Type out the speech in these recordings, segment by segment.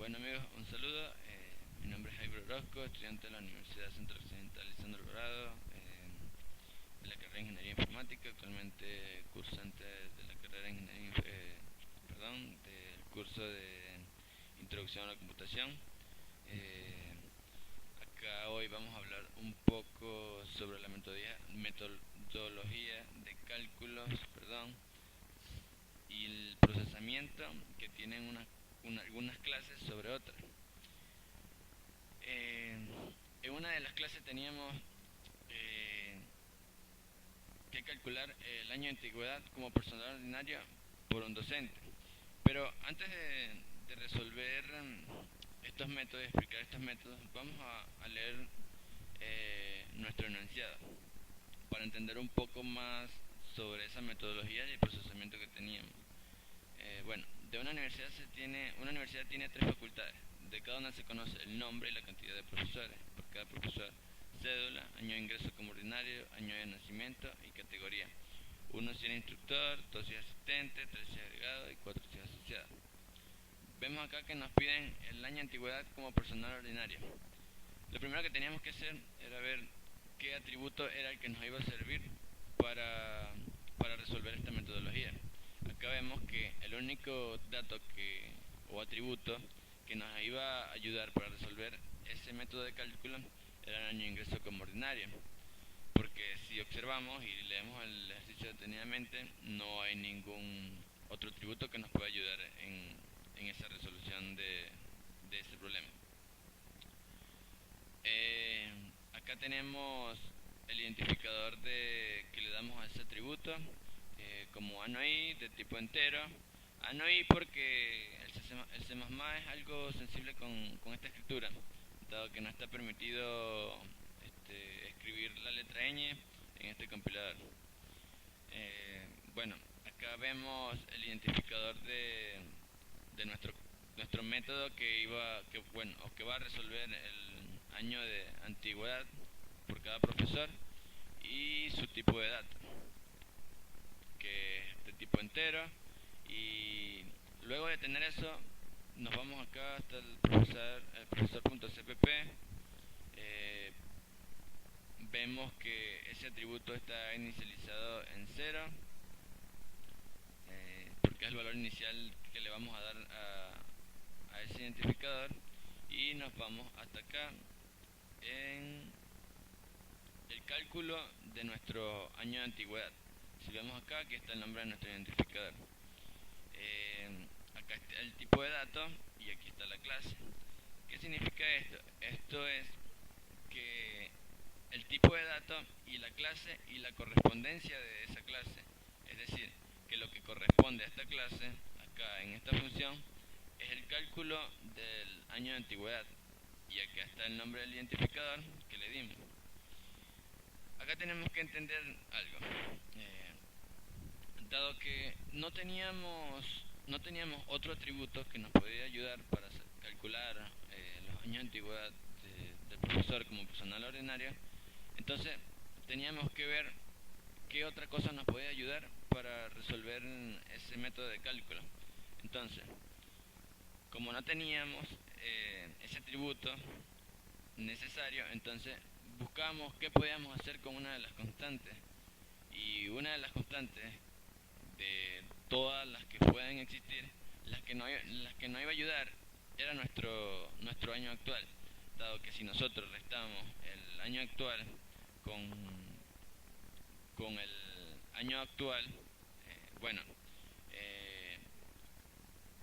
Bueno amigos, un saludo. Mi nombre es Jairo Orozco, estudiante de la Universidad Central Occidental Lisandro Alvarado, de la carrera de Ingeniería Informática, actualmente cursante de la carrera de Ingeniería, del curso de Introducción a la Computación. Acá hoy vamos a hablar un poco sobre la metodología de cálculos, y el procesamiento que tienen algunas clases sobre otras. En una de las clases teníamos que calcular el año de antigüedad como personal ordinario por un docente. Pero antes de resolver estos métodos, explicar estos métodos, vamos a leer nuestro enunciado para entender un poco más sobre esa metodología y el procesamiento que teníamos. Bueno, una universidad tiene tres facultades. De cada una se conoce el nombre y la cantidad de profesores por cada profesor: cédula, año de ingreso como ordinario, año de nacimiento y categoría. 1 si es instructor, 2 si es asistente, 3 si es agregado y 4 si es asociado. Vemos acá que nos piden el año de antigüedad como personal ordinario. Lo primero que teníamos que hacer era ver qué atributo era el que nos iba a servir para resolver esta metodología. Acá vemos que el único dato o atributo que nos iba a ayudar para resolver ese método de cálculo era el año de ingreso como ordinario, porque si observamos y leemos el ejercicio detenidamente, no hay ningún otro atributo que nos pueda ayudar en esa resolución de ese problema. Acá tenemos el identificador que le damos a ese atributo, como ANOI de tipo entero. ANOI porque el C++ es algo sensible con esta escritura, dado que no está permitido escribir la letra ñ en este compilador. Bueno, acá vemos el identificador de nuestro método que va a resolver el año de antigüedad por cada profesor y su tipo de dato, que es de tipo entero. Y luego de tener eso, nos vamos acá hasta el profesor.cpp. Vemos que ese atributo está inicializado en 0, porque es el valor inicial que le vamos a dar a ese identificador. Y nos vamos hasta acá en el cálculo de nuestro año de antigüedad. Si vemos acá, aquí está el nombre de nuestro identificador. Acá está el tipo de datos y aquí está la clase. ¿Qué significa esto? Esto es que el tipo de datos y la clase y la correspondencia de esa clase, es decir, que lo que corresponde a esta clase, acá en esta función, es el cálculo del año de antigüedad. Y acá está el nombre del identificador que le dimos. Acá tenemos que entender algo. Dado que no teníamos otro atributo que nos podía ayudar para calcular los años de antigüedad del profesor como personal ordinario, entonces teníamos que ver qué otra cosa nos podía ayudar para resolver ese método de cálculo. Entonces, como no teníamos ese atributo necesario, entonces buscamos qué podíamos hacer con una de las constantes. Y una de las constantes de todas las que pueden existir, las que no iba a ayudar era nuestro año actual, dado que si nosotros restamos el año actual con el año actual,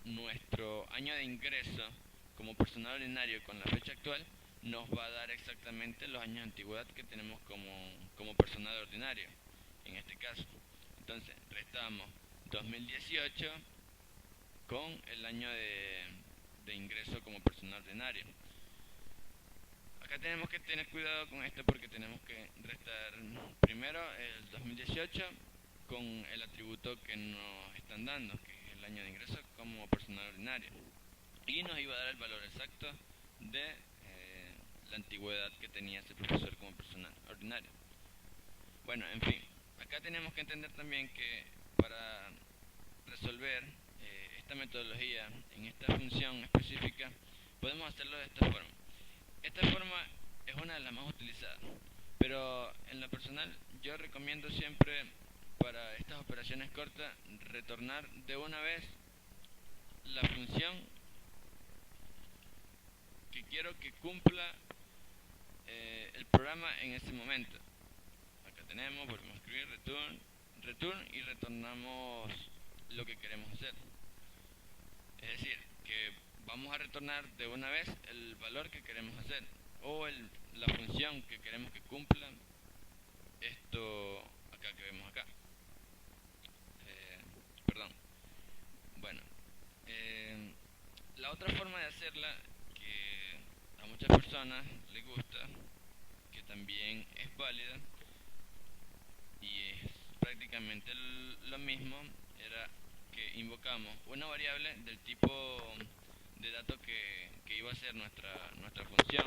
nuestro año de ingreso como personal ordinario con la fecha actual nos va a dar exactamente los años de antigüedad que tenemos como personal ordinario en este caso. Entonces restamos 2018 con el año de ingreso como personal ordinario. Acá tenemos que tener cuidado con esto porque tenemos que restar primero el 2018 con el atributo que nos están dando, que es el año de ingreso como personal ordinario. Y nos iba a dar el valor exacto de la antigüedad que tenía ese profesor como personal ordinario. Bueno, en fin, acá tenemos que entender también que para resolver esta metodología en esta función específica, podemos hacerlo de esta forma. Esta forma es una de las más utilizadas, pero en lo personal yo recomiendo siempre para estas operaciones cortas retornar de una vez la función que quiero que cumpla el programa en ese momento. Acá tenemos, volvemos a escribir return y retornamos lo que queremos hacer. Es decir, que vamos a retornar de una vez el valor que queremos hacer o la función que queremos que cumpla esto acá que vemos acá. Perdón. Bueno, la otra forma de hacerla que a muchas personas les gusta, que también es válida y es prácticamente lo mismo, era que invocamos una variable del tipo de dato que iba a ser nuestra función.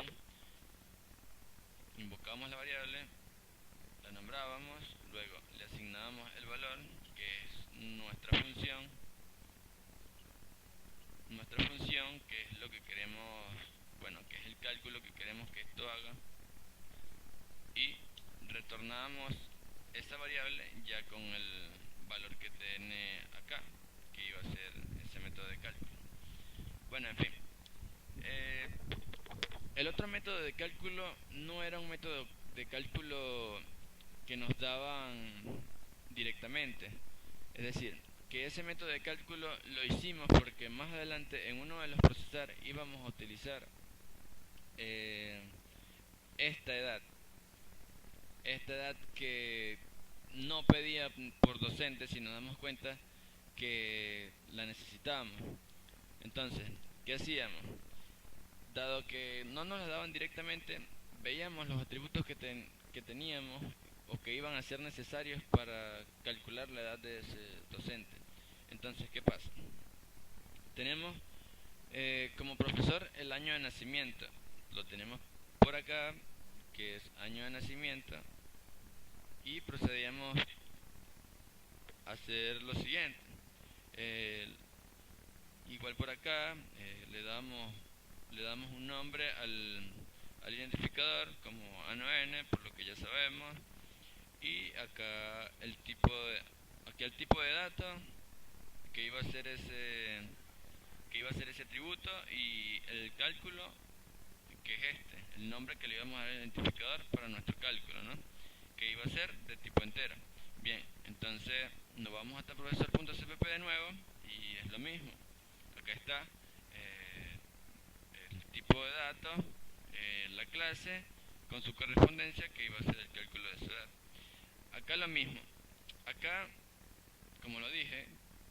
Invocábamos la variable, la nombrábamos, luego le asignábamos el valor, que es nuestra función, que es lo que queremos, bueno, que es el cálculo que queremos que esto haga, y retornábamos esa variable ya con el valor que tiene acá, que iba a ser ese método de cálculo. Bueno, en fin. El otro método de cálculo no era un método de cálculo que nos daban directamente. Es decir, que ese método de cálculo lo hicimos porque más adelante en uno de los procesar íbamos a utilizar esta edad. Esta edad que no pedía por docente si nos damos cuenta que la necesitábamos. Entonces, ¿qué hacíamos? Dado que no nos la daban directamente, veíamos los atributos que teníamos o que iban a ser necesarios para calcular la edad de ese docente. Entonces, ¿qué pasa? Tenemos como profesor el año de nacimiento. Lo tenemos por acá, que es año de nacimiento, y procedíamos a hacer lo siguiente. Igual por acá le damos un nombre al identificador como A9N, por lo que ya sabemos, y acá aquí el tipo de dato que iba a ser ese atributo, y el cálculo que es el nombre que le íbamos a dar al identificador para nuestro cálculo, ¿no? Que iba a ser de tipo entero. Bien, entonces nos vamos hasta profesor.cpp de nuevo y es lo mismo. Acá está el tipo de datos, la clase con su correspondencia que iba a ser el cálculo de su edad. Acá lo mismo. Acá, como lo dije,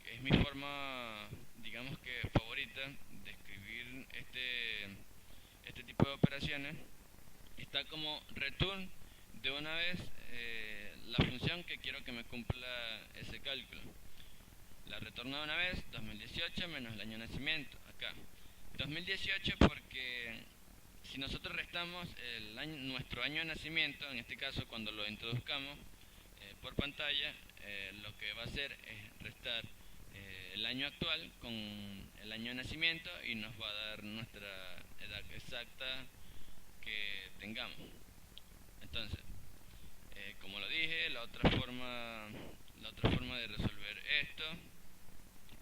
es mi forma, digamos que favorita de escribir este tipo de operaciones. Está como return de una vez la función que quiero que me cumpla ese cálculo. La retorno de una vez, 2018 menos el año de nacimiento, acá. 2018 porque si nosotros restamos nuestro año de nacimiento, en este caso cuando lo introduzcamos por pantalla, lo que va a hacer es restar el año actual con el año de nacimiento y nos va a dar nuestra edad exacta que tengamos. Entonces, como lo dije, la otra forma de resolver esto,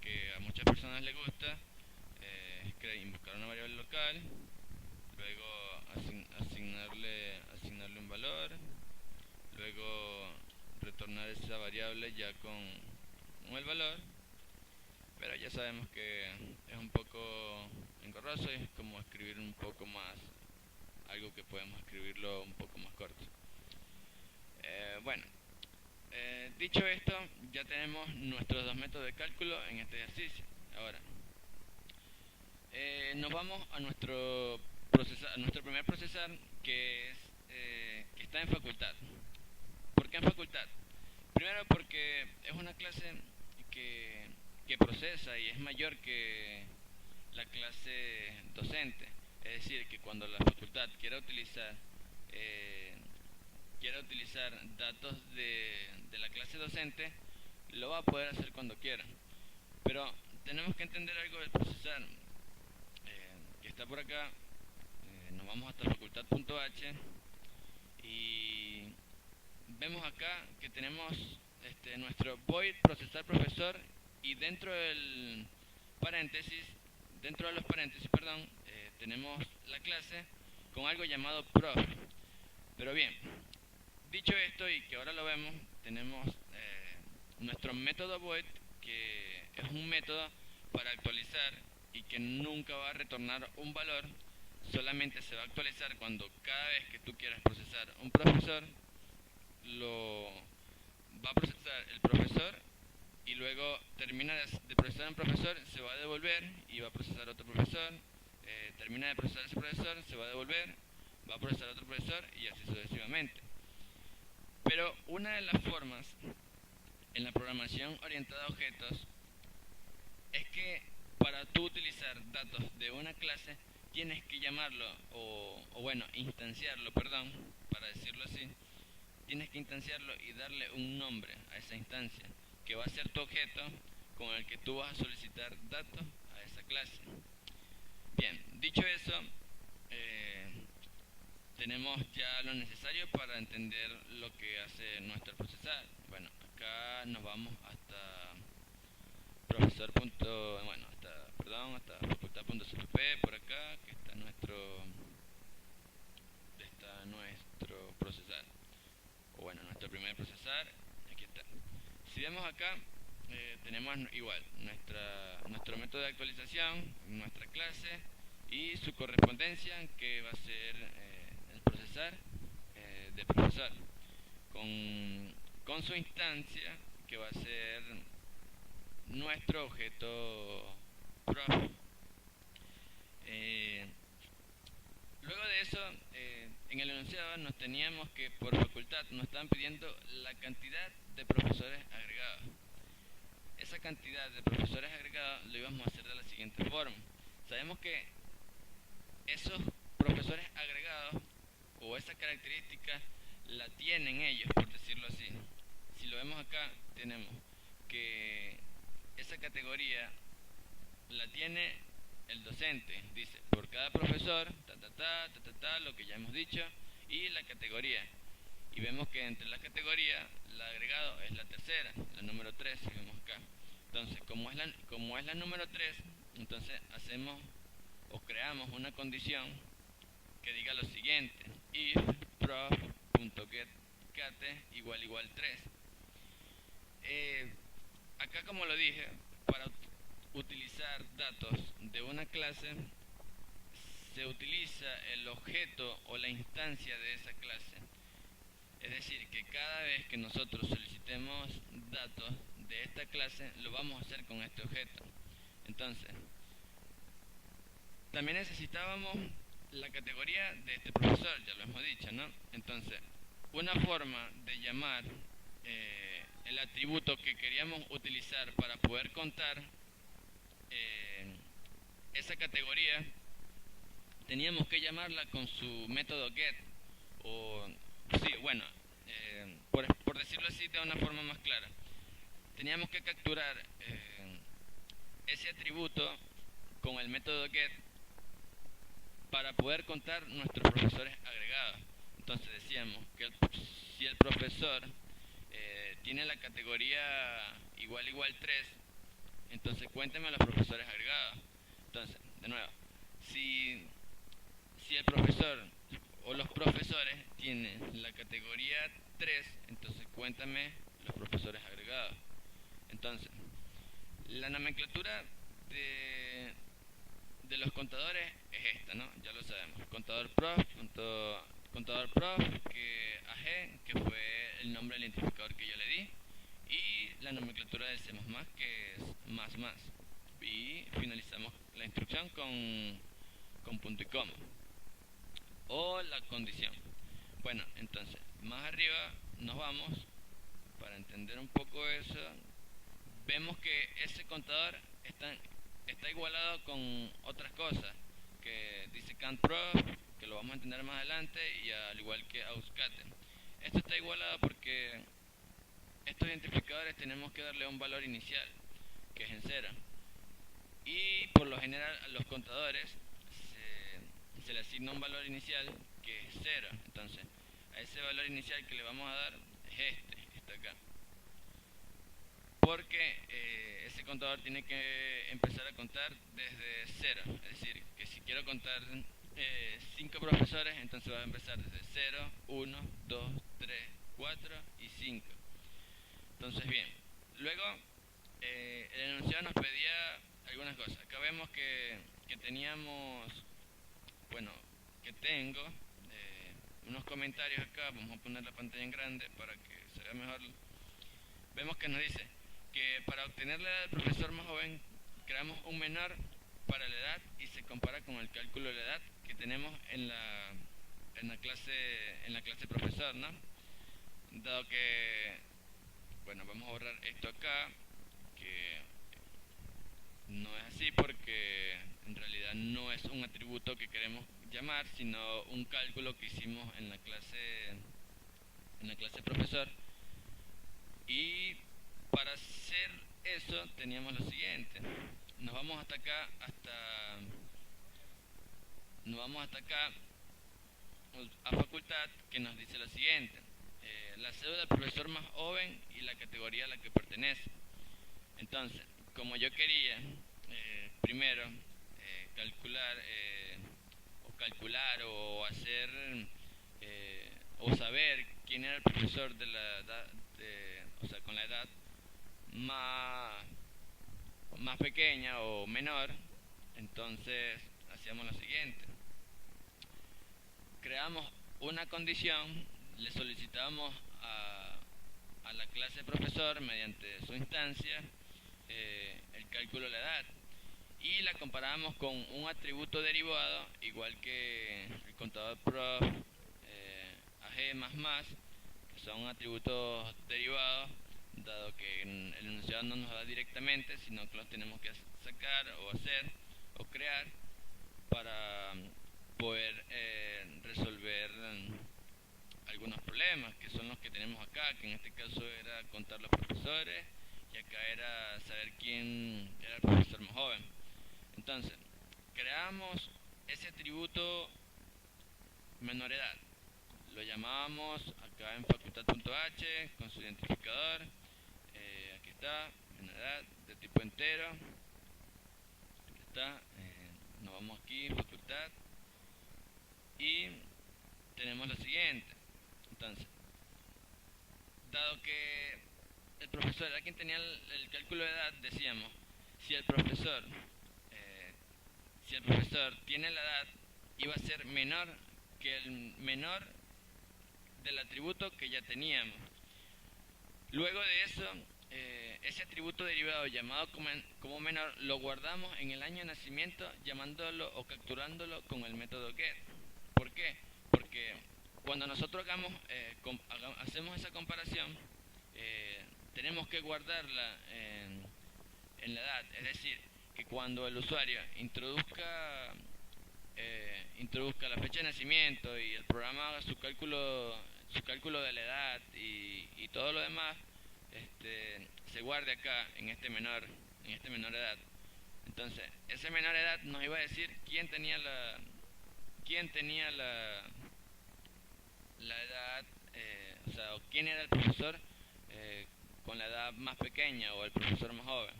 que a muchas personas les gusta, es invocar una variable local, luego asignarle un valor, luego retornar esa variable ya con el valor, pero ya sabemos que es un poco engorroso y es como escribir un poco más, algo que podemos escribirlo un poco más corto. Bueno, dicho esto, ya tenemos nuestros dos métodos de cálculo en este ejercicio. Ahora, nos vamos a nuestro primer procesar, que está en facultad. ¿Por qué en facultad? Primero porque es una clase que procesa y es mayor que la clase docente. Es decir, que cuando la facultad quiera utilizar datos de la clase docente, lo va a poder hacer cuando quiera. Pero tenemos que entender algo del procesar, que está por acá, nos vamos hasta facultad.h y vemos acá que tenemos nuestro void procesar profesor, y dentro del paréntesis, dentro de los paréntesis, perdón, tenemos la clase con algo llamado prof. Pero bien, dicho esto y que ahora lo vemos, tenemos nuestro método void, que es un método para actualizar y que nunca va a retornar un valor, solamente se va a actualizar cuando cada vez que tú quieras procesar un profesor, lo va a procesar el profesor, y luego termina de procesar un profesor, se va a devolver y va a procesar otro profesor, termina de procesar ese profesor, se va a devolver, va a procesar otro profesor y así sucesivamente. Pero una de las formas en la programación orientada a objetos es que para tú utilizar datos de una clase tienes que llamarlo, o bueno, instanciarlo, perdón, para decirlo así, tienes que instanciarlo y darle un nombre a esa instancia, que va a ser tu objeto con el que tú vas a solicitar datos a esa clase. Bien, dicho eso, tenemos ya lo necesario para entender lo que hace nuestro procesar. Bueno, acá nos vamos hasta profesor. Bueno, hasta facultad.cpp, por acá, que está nuestro procesar, o bueno, nuestro primer procesar. Aquí está. Si vemos acá, tenemos igual nuestro método de actualización, nuestra clase y su correspondencia, que va a ser el procesar de profesor, con su instancia, que va a ser nuestro objeto prof. Luego de eso, en el enunciado nos teníamos que por facultad nos estaban pidiendo la cantidad de profesores agregados. Esa cantidad de profesores agregados lo íbamos a hacer de la siguiente forma. Sabemos que esos profesores agregados, o esa característica, la tienen ellos, por decirlo así. Si lo vemos acá, tenemos que esa categoría la tiene el docente, dice por cada profesor, lo que ya hemos dicho, y la categoría. Y vemos que entre las categorías, la agregado es la tercera, la número 3, si vemos acá. Entonces, como es la número 3, entonces hacemos o creamos una condición que diga lo siguiente: if prof.getCate igual 3. Acá, como lo dije, para utilizar datos de una clase se utiliza el objeto o la instancia de esa clase. Es decir, que cada vez que nosotros solicitemos datos de esta clase, lo vamos a hacer con este objeto. Entonces, también necesitábamos la categoría de este profesor, ya lo hemos dicho, ¿no? Entonces, una forma de llamar el atributo que queríamos utilizar para poder contar esa categoría, teníamos que llamarla con su método get, o sí, bueno, por decirlo así de una forma más clara, teníamos que capturar ese atributo con el método get para poder contar nuestros profesores agregados. Entonces decíamos que si el profesor tiene la categoría igual 3, entonces cuénteme a los profesores agregados. Entonces, de nuevo, si el profesor o los profesores tienen la categoría 3, entonces cuéntame los profesores agregados. Entonces, la nomenclatura de los contadores es esta, ¿no? Ya lo sabemos. Contador prof, que AG, que fue el nombre del identificador que yo le di, y la nomenclatura de C++, que es más. Y finalizamos la instrucción con punto y coma, o la condición. Bueno, entonces, más arriba nos vamos, para entender un poco eso. Vemos que ese contador está igualado con otras cosas, que dice CountProf, que lo vamos a entender más adelante, y al igual que AUSCate. Esto está igualado porque estos identificadores tenemos que darle un valor inicial, que es en 0. Y por lo general a los contadores se le asigna un valor inicial que es 0. Entonces, a ese valor inicial que le vamos a dar es este acá. Porque ese contador tiene que empezar a contar desde 0. Es decir, que si quiero contar 5 profesores, entonces va a empezar desde 0, 1, 2, 3, 4 y 5. Entonces, bien. Luego, el enunciado nos pedía algunas cosas. Acá vemos que teníamos, bueno, que tengo unos comentarios acá. Vamos a poner la pantalla en grande para que se vea mejor. Vemos que nos dice que para obtener la edad del profesor más joven creamos un menor para la edad y se compara con el cálculo de la edad que tenemos en la clase profesor, ¿no? Dado que, bueno, vamos a borrar esto acá, que no es así porque en realidad no es un atributo que queremos llamar, sino un cálculo que hicimos en la clase profesor. Y para hacer eso teníamos lo siguiente. Nos vamos hasta acá a facultad, que nos dice lo siguiente: la cédula del profesor más joven y la categoría a la que pertenece. Entonces, como yo quería primero calcular o hacer o saber quién era el profesor de la edad, o sea, con la edad más pequeña o menor, entonces hacíamos lo siguiente: creamos una condición, le solicitábamos a la clase profesor mediante su instancia el cálculo de la edad y la comparábamos con un atributo derivado igual que el contador prof, AG++, que son atributos derivados, dado que el enunciado no nos da directamente, sino que los tenemos que sacar o hacer o crear para poder resolver algunos problemas, que son los que tenemos acá, que en este caso era contar los profesores y acá era saber quién era el profesor más joven. Entonces, creamos ese atributo menor edad, lo llamábamos acá en facultad.h con su identificador, aquí está, menor edad de tipo entero, aquí está, nos vamos aquí, facultad, y tenemos lo siguiente. Entonces, dado que el profesor era quien tenía el cálculo de edad, decíamos, si el profesor tiene la edad, iba a ser menor que el menor del atributo que ya teníamos. Luego de eso, ese atributo derivado llamado como menor lo guardamos en el año de nacimiento llamándolo o capturándolo con el método get. ¿Por qué? Porque cuando nosotros hacemos esa comparación, tenemos que guardarla en la edad. Es decir, que cuando el usuario introduzca la fecha de nacimiento y el programa haga su cálculo de la edad y todo lo demás, se guarde acá en este menor edad. Entonces, ese menor edad nos iba a decir quién tenía la edad, o sea, o quién era el profesor con la edad más pequeña o el profesor más joven.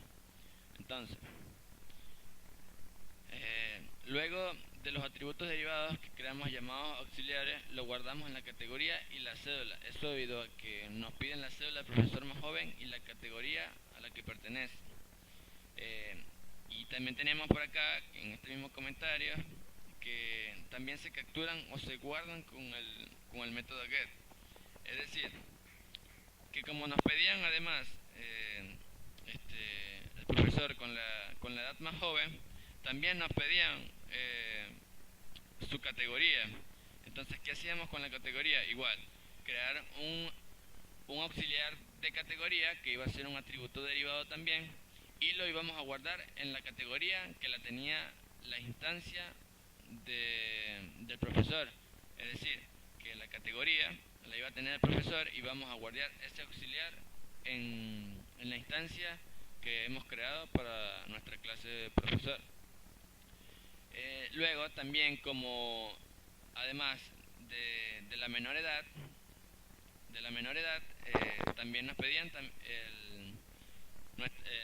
Entonces, luego de los atributos derivados que creamos llamados auxiliares, lo guardamos en la categoría y la cédula. Eso debido a que nos piden la cédula del profesor más joven y la categoría a la que pertenece. Y también tenemos por acá, en este mismo comentario, que también se capturan o se guardan con el método get. Es decir, que como nos pedían además el profesor con la edad más joven, también nos pedían su categoría. Entonces, ¿qué hacíamos con la categoría? Igual, crear un auxiliar de categoría que iba a ser un atributo derivado también y lo íbamos a guardar en la categoría que la tenía la instancia del profesor. Es decir, que la categoría la iba a tener el profesor y vamos a guardar ese auxiliar en la instancia que hemos creado para nuestra clase de profesor. luego también, como además de la menor edad, también nos pedían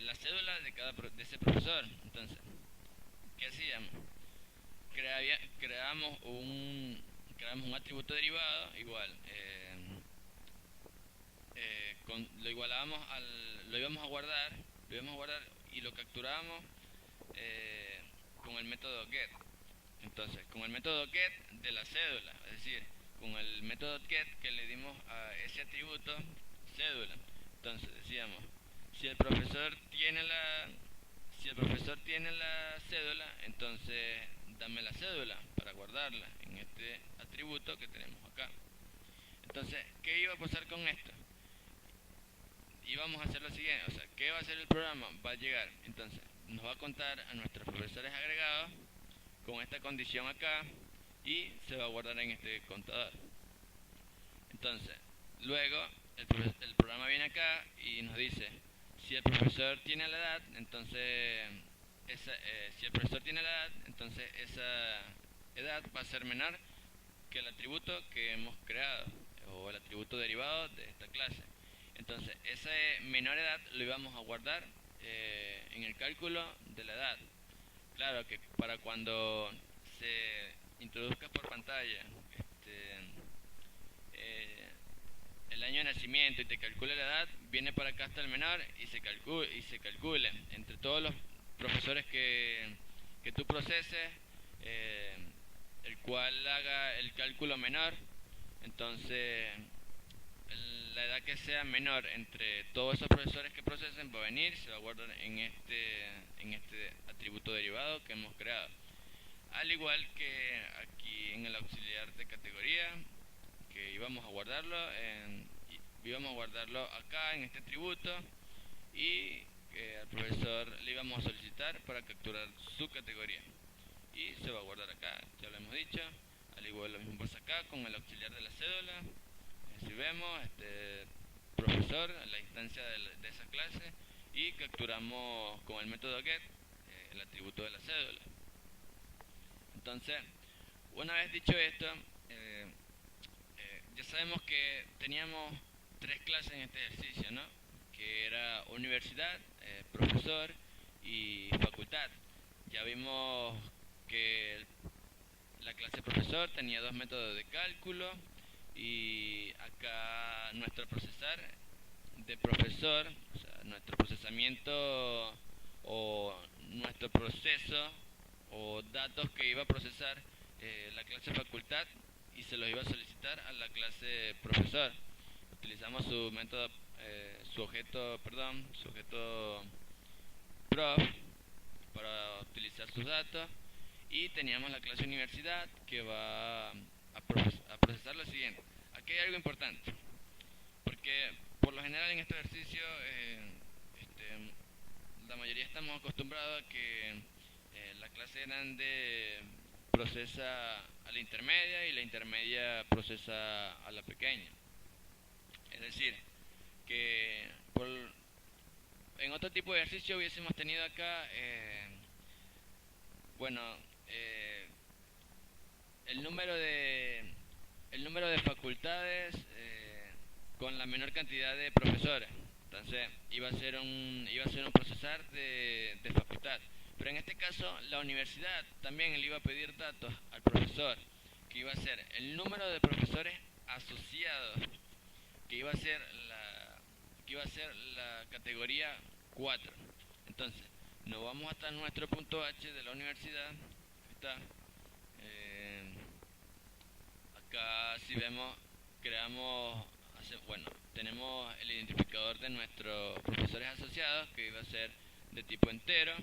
la cédula de ese profesor. Entonces, ¿qué hacíamos? Creábamos un atributo derivado igual. Lo íbamos a guardar, y lo capturábamos eh, con el método get. Entonces, con el método get de la cédula, es decir, con el método get que le dimos a ese atributo cédula. Entonces decíamos, si el profesor tiene la si el profesor tiene la cédula, entonces dame la cédula para guardarla en este atributo que tenemos acá. Entonces, ¿qué iba a pasar con esto? Íbamos a hacer lo siguiente, o sea, ¿qué va a hacer el programa? Va a llegar, entonces, nos va a contar a nuestros profesores agregados con esta condición acá y se va a guardar en este contador. Entonces, luego el programa viene acá y nos dice, si el profesor tiene la edad, entonces esa edad va a ser menor que el atributo que hemos creado o el atributo derivado de esta clase. Entonces, esa menor edad lo íbamos a guardar en el cálculo de la edad. Claro que para cuando se introduzca por pantalla eh, el año de nacimiento y te calcule la edad, viene para acá hasta el menor y se calcule entre todos los profesores que tú proceses, eh, el cual haga el cálculo menor. Entonces, la edad que sea menor entre todos esos profesores que procesen va a venir, se va a guardar en este atributo derivado que hemos creado. Al igual que aquí en el auxiliar de categoría, que íbamos a guardarlo acá en este atributo, y que al profesor le íbamos a solicitar para capturar su categoría y se va a guardar acá, ya lo hemos dicho. Al igual lo mismo pasa acá con el auxiliar de la cédula. Si vemos profesor, la instancia de esa clase, y capturamos con el método get el atributo de la cédula. Entonces, una vez dicho esto, ya sabemos que teníamos tres clases en este ejercicio, ¿no? Que era universidad, profesor y facultad. Ya vimos que la clase profesor tenía dos métodos de cálculo, y acá nuestro procesar de profesor, o sea, nuestro procesamiento o nuestro proceso o datos que iba a procesar la clase facultad y se los iba a solicitar a la clase profesor. Utilizamos su método, su objeto prof para utilizar sus datos, y teníamos la clase universidad que va a procesar lo siguiente. Aquí hay algo importante, porque por lo general en este ejercicio la mayoría estamos acostumbrados a que la clase grande procesa a la intermedia y la intermedia procesa a la pequeña. Es decir, que en otro tipo de ejercicio hubiésemos tenido acá, bueno, eh, el número de facultades con la menor cantidad de profesores. Entonces iba a ser un procesar de facultad. Pero en este caso la universidad también le iba a pedir datos al profesor, que iba a ser el número de profesores asociados, que iba a ser la categoría 4. Entonces, nos vamos hasta nuestro punto H de la universidad. Está. Acá si vemos, tenemos el identificador de nuestros profesores asociados, que iba a ser de tipo entero.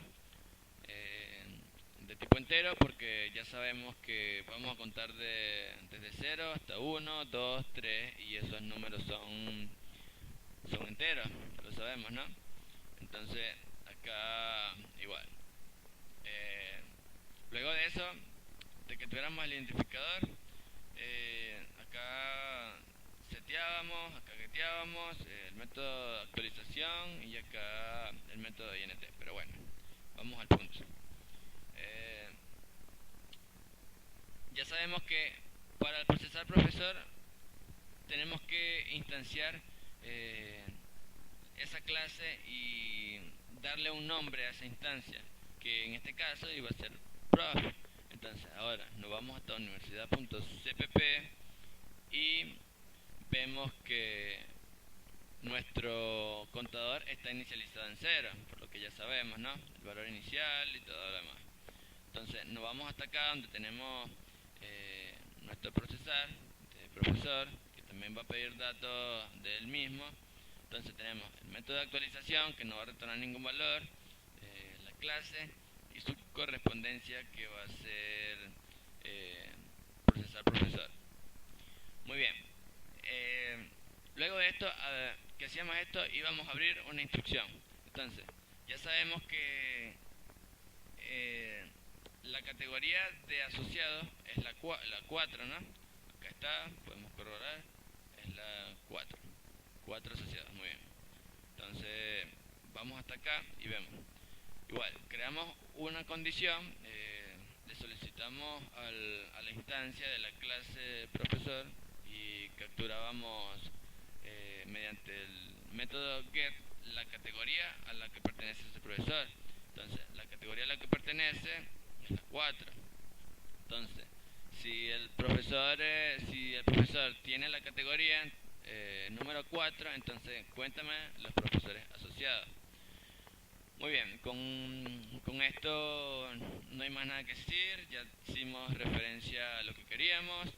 Porque ya sabemos que vamos a contar desde 0 hasta 1, 2, 3, y esos números son enteros, lo sabemos, ¿no? Entonces, acá igual. Luego de eso, de que tuviéramos el identificador, acá seteábamos, acá geteábamos el método de actualización y acá el método de INT. Pero bueno, vamos al punto. sabemos que para el procesar profesor tenemos que instanciar esa clase y darle un nombre a esa instancia, que en este caso iba a ser prof. Entonces ahora nos vamos hasta universidad.cpp y vemos que nuestro contador está inicializado en 0, por lo que ya sabemos, ¿no? El valor inicial y todo lo demás. Entonces nos vamos hasta acá donde tenemos nuestro procesar de profesor, que también va a pedir datos del mismo. Entonces tenemos el método de actualización, que no va a retornar ningún valor, la clase y su correspondencia, que va a ser procesar profesor. Muy bien. Luego de esto, que hacíamos esto, íbamos a abrir una instrucción. Entonces, ya sabemos que la categoría de asociados es la 4, ¿no? Acá está, podemos corroborar, es la 4. 4 asociados, muy bien. Entonces, vamos hasta acá y vemos. Igual, creamos una condición, le solicitamos a la instancia de la clase profesor y capturábamos mediante el método get la categoría a la que pertenece ese profesor. Entonces, la categoría a la que pertenece es la 4. Entonces, si el profesor tiene la categoría número 4, entonces cuéntame los profesores asociados. Muy bien, con esto no hay más nada que decir, ya hicimos referencia a lo que queríamos.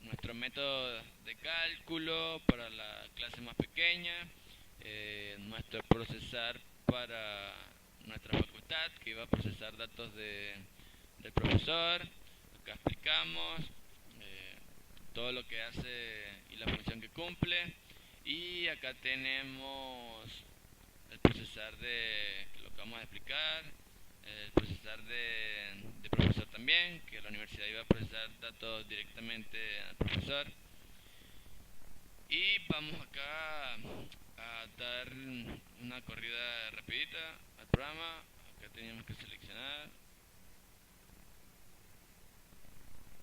Nuestro método de cálculo para la clase más pequeña, nuestro procesar para nuestra facultad, que iba a procesar datos del profesor. Acá explicamos todo lo que hace y la función que cumple. Y acá tenemos el procesar que lo que vamos a explicar, el procesar de profesor también, que la universidad iba a procesar datos directamente al profesor. Y vamos acá a dar una corrida rapidita al programa. Acá teníamos que seleccionar.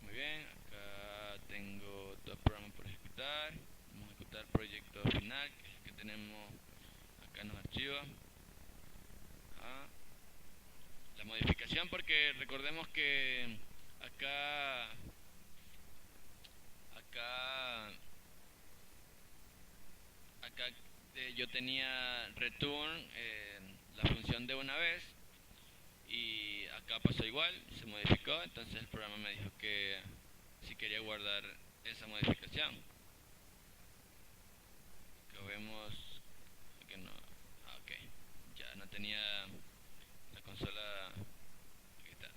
Muy bien, acá tengo dos programas por ejecutar. Vamos a ejecutar el proyecto final, que es el que tenemos acá en los archivos. La modificación, porque recordemos que acá acá acá yo tenía return la función de una vez, y acá pasó igual, se modificó. Entonces el programa me dijo que si quería guardar esa modificación. Acá vemos que no. Ok, ya no tenía la consola. Aquí está.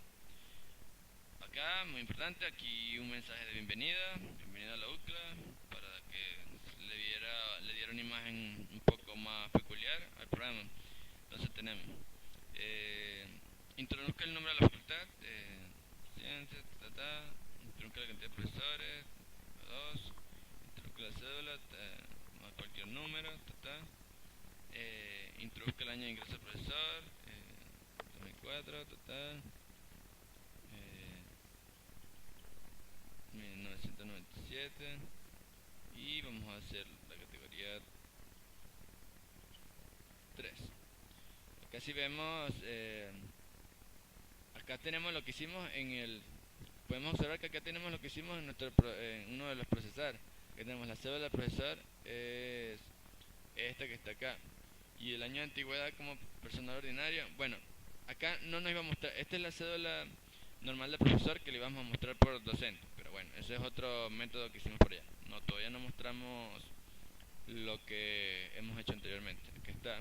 Acá, muy importante, aquí un mensaje de bienvenida. Bienvenido a la UCLA, para que le diera una imagen un poco más peculiar al programa. Entonces tenemos introduzca el nombre de la facultad, ciencias, introduzca la cantidad de profesores, 2, introduzca la cédula, a cualquier número, introduzca el año de ingreso al profesor, 2004, 1997, y vamos a hacer la categoría 3. Acá si vemos, acá tenemos lo que hicimos podemos observar que acá tenemos lo que hicimos en uno de los procesar. Acá tenemos la cédula del profesor, es esta que está acá, y el año de antigüedad como personal ordinario. Bueno, acá no nos iba a mostrar, esta es la cédula normal del profesor, que le íbamos a mostrar por docente, pero bueno, ese es otro método que hicimos por allá. No, todavía no mostramos lo que hemos hecho anteriormente. Aquí está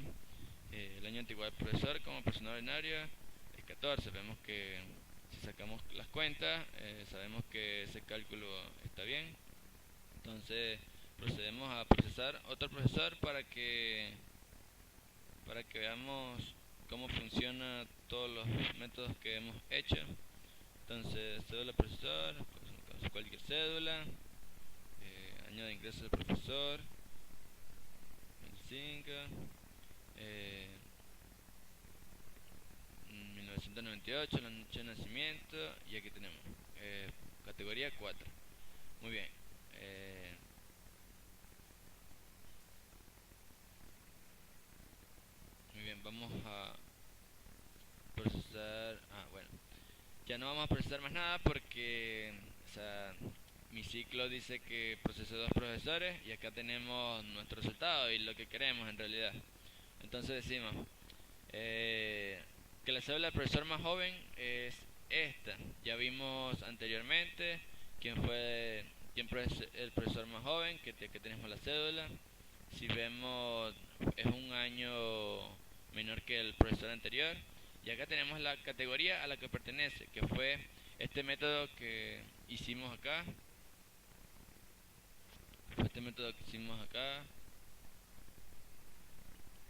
el año de antigüedad del profesor como personal ordinario es 14. Vemos que si sacamos las cuentas, sabemos que ese cálculo está bien. Entonces procedemos a procesar otro profesor para que veamos cómo funciona todos los métodos que hemos hecho. Entonces, cédula profesor, cualquier cédula, año de ingreso del profesor, 25, 1998, la noche de nacimiento, y aquí tenemos categoría 4. Muy bien. Muy bien, vamos a procesar. Bueno, ya no vamos a procesar más nada porque, o sea, mi ciclo dice que procesé dos profesores y acá tenemos nuestro resultado y lo que queremos en realidad. Entonces decimos que la cédula del profesor más joven es esta. Ya vimos anteriormente quién fue el profesor más joven, que tenemos la cédula. Si vemos, es un año menor que el profesor anterior. Y acá tenemos la categoría a la que pertenece, que fue este método que hicimos acá. Este método que hicimos acá.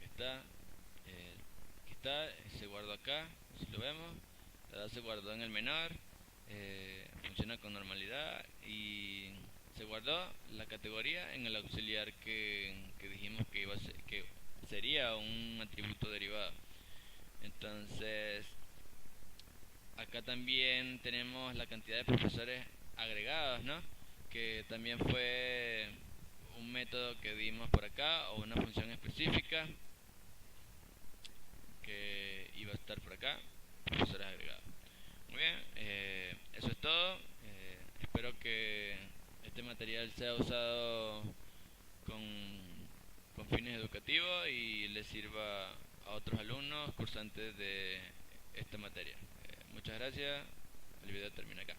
Está, aquí está, se guardó acá, si lo vemos. La edad se guardó en el menor, funciona con normalidad y se guardó la categoría en el auxiliar que dijimos que iba a ser, que sería un atributo derivado. Entonces, acá también tenemos la cantidad de profesores agregados, ¿no? Que también fue un método que dimos por acá o una función específica que iba a estar por acá, profesores agregados. Muy bien, eso es todo. Espero que este material sea usado con, con fines educativos y le sirva a otros alumnos cursantes de esta materia. Muchas gracias, el video termina acá.